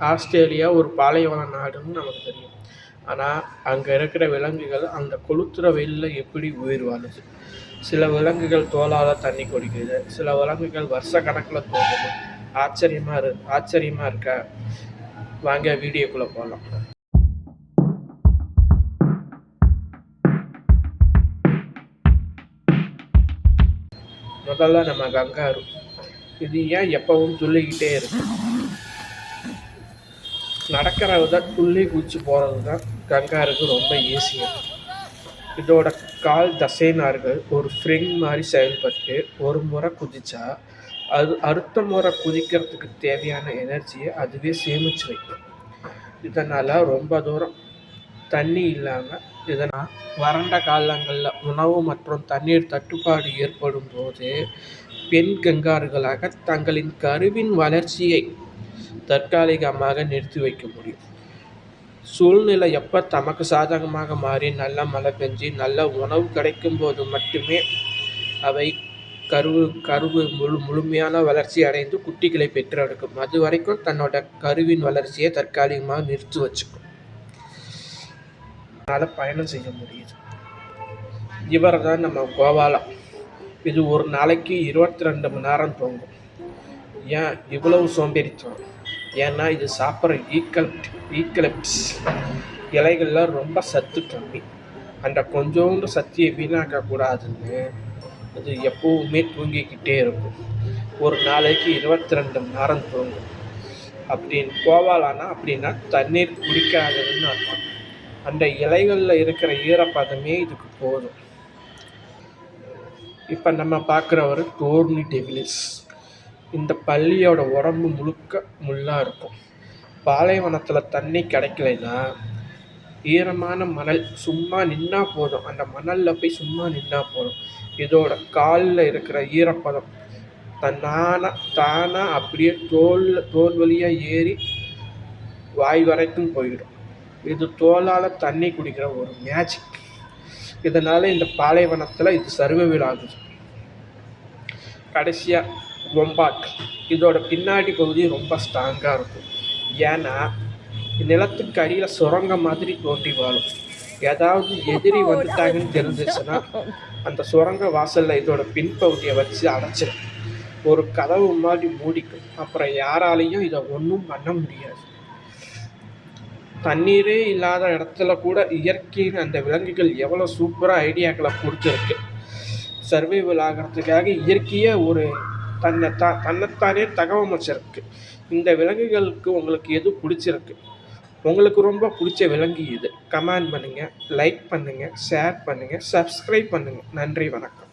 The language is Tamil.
ஆஸ்திரேலியா ஒரு பாலைவன நாடுன்னு நமக்கு தெரியும். ஆனால் அங்கே இருக்கிற விலங்குகள் அந்த கொளுத்துற வெயிலில் எப்படி உயிர் வாழுது? சில விலங்குகள் தோலால் தண்ணி குடிக்குது, சில விலங்குகள் வருஷ கணக்கில் தோணுது. ஆச்சரியமாக இருக்கா? வாங்க வீடியோக்குள்ளே போகலாம். முதல்ல நம்ம கங்காரு. இது ஏன் எப்பவும் துள்ளிக்கிட்டே இருக்கு? நடக்கிறத துள்ளி குதிச்சு போகிறது தான் கங்காருக்கு ரொம்ப ஈஸியாக. இதோட கால் தசைநார்கள் ஒரு ஸ்ப்ரிங் மாதிரி செயல்பட்டு ஒரு முறை குதிச்சா அடுத்த முறை குதிக்கிறதுக்கு தேவையான எனர்ஜியை அதுவே சேமித்து வைக்கும். இதனால் ரொம்ப தூரம் தண்ணி இல்லாமல் இதனால் வறண்ட காலங்களில் உணவு மற்றும் தண்ணீர் தட்டுப்பாடு ஏற்படும் போது பெண் கங்காருகளாக தங்களின் கருவின் வளர்ச்சியை தற்காலிகமாக நிறுத்தி வைக்க முடியும். சூழ்நிலை எப்போ தமக்கு சாதகமாக மாறி நல்ல மழை பெஞ்சு நல்ல உணவு கிடைக்கும் போது மட்டுமே அவை கருவு முழுமையான வளர்ச்சி அடைந்து குட்டிகளை பெற்றெடுக்கும். அது வரைக்கும் தன்னோட கருவின் வளர்ச்சியை தற்காலிகமாக நிறுத்தி வச்சுக்கும். அதனால் பயணம் செய்ய முடியுது. இவர் தான் நம்ம கோவாலா. இது ஒரு நாளைக்கு 22 மணி நேரம் தூங்கும். ஏன் இவ்வளவு சோம்பேறித்தனம்? ஏன்னா இது சாப்பிட்ற ஈக்கலிப்ஸ் இலைகளில் ரொம்ப சத்து கம்மி. அந்த கொஞ்சோண்டு சத்தியை வீணாக்கக்கூடாதுன்னு அது எப்போவுமே தூங்கிக்கிட்டே இருக்கும். ஒரு நாளைக்கு 22 மணி நேரம் தூங்கும். அப்படின்னா தண்ணீர் குடிக்காததுன்னு அர்த்தம். அந்த இலைகளில் இருக்கிற ஈரப்பதமே இதுக்கு போதும். இப்போ நம்ம பார்க்குறவர் டோர்னி டெவிலிஸ். இந்த பல்லியோட உடம்பு முழுக்க முள்ளாக இருக்கும். பாலைவனத்தில் தண்ணி கிடைக்கலைன்னா ஈரமான மணல் சும்மா நின்னா போதும். அந்த மணலில் போய் சும்மா நின்னா போதும். இதோட காலில் இருக்கிற ஈரப்பதம் தானாக அப்படியே தோல் வழியாக ஏறி வாய் வரைக்கும் போயிடும். இது தோலால் தண்ணி குடிக்கிற ஒரு மேஜிக். இதனால் இந்த பாலைவனத்தில் இது சர்வைவல் ஆகுது. கடைசியாக வொம்பாட். இதோட பின்னாடி பகுதி ரொம்ப ஸ்ட்ராங்காக இருக்கும். ஏன்னா நிலத்துக்கு அடியில் சுரங்கம் மாதிரி தோண்டி வாழும். ஏதாவது எதிரி வந்துட்டாங்கன்னு தெரிஞ்சிச்சுன்னா அந்த சுரங்க வாசலில் இதோட பின்பகுதியை வச்சு அடைச்சிடும். ஒரு கதவு மாதிரி மூடிக்கும். அப்புறம் யாராலையும் இதை ஒன்றும் பண்ண முடியாது. தண்ணீரே இல்லாத இடத்துல கூட இயற்கையின் அந்த விலங்குகள் எவ்வளோ சூப்பராக ஐடியாக்களை கொடுத்துருக்கு. சர்வைவல் ஆகிறதுக்காக இயற்கையே ஒரு தன்னைத்தானே தகவமைச்சிருக்கு. இந்த விலங்குகளுக்கு உங்களுக்கு எது பிடிச்சிருக்கு? உங்களுக்கு ரொம்ப பிடிச்ச விலங்கு இது? கமெண்ட் பண்ணுங்கள், லைக் பண்ணுங்கள், ஷேர் பண்ணுங்கள், சப்ஸ்கிரைப் பண்ணுங்கள். நன்றி, வணக்கம்.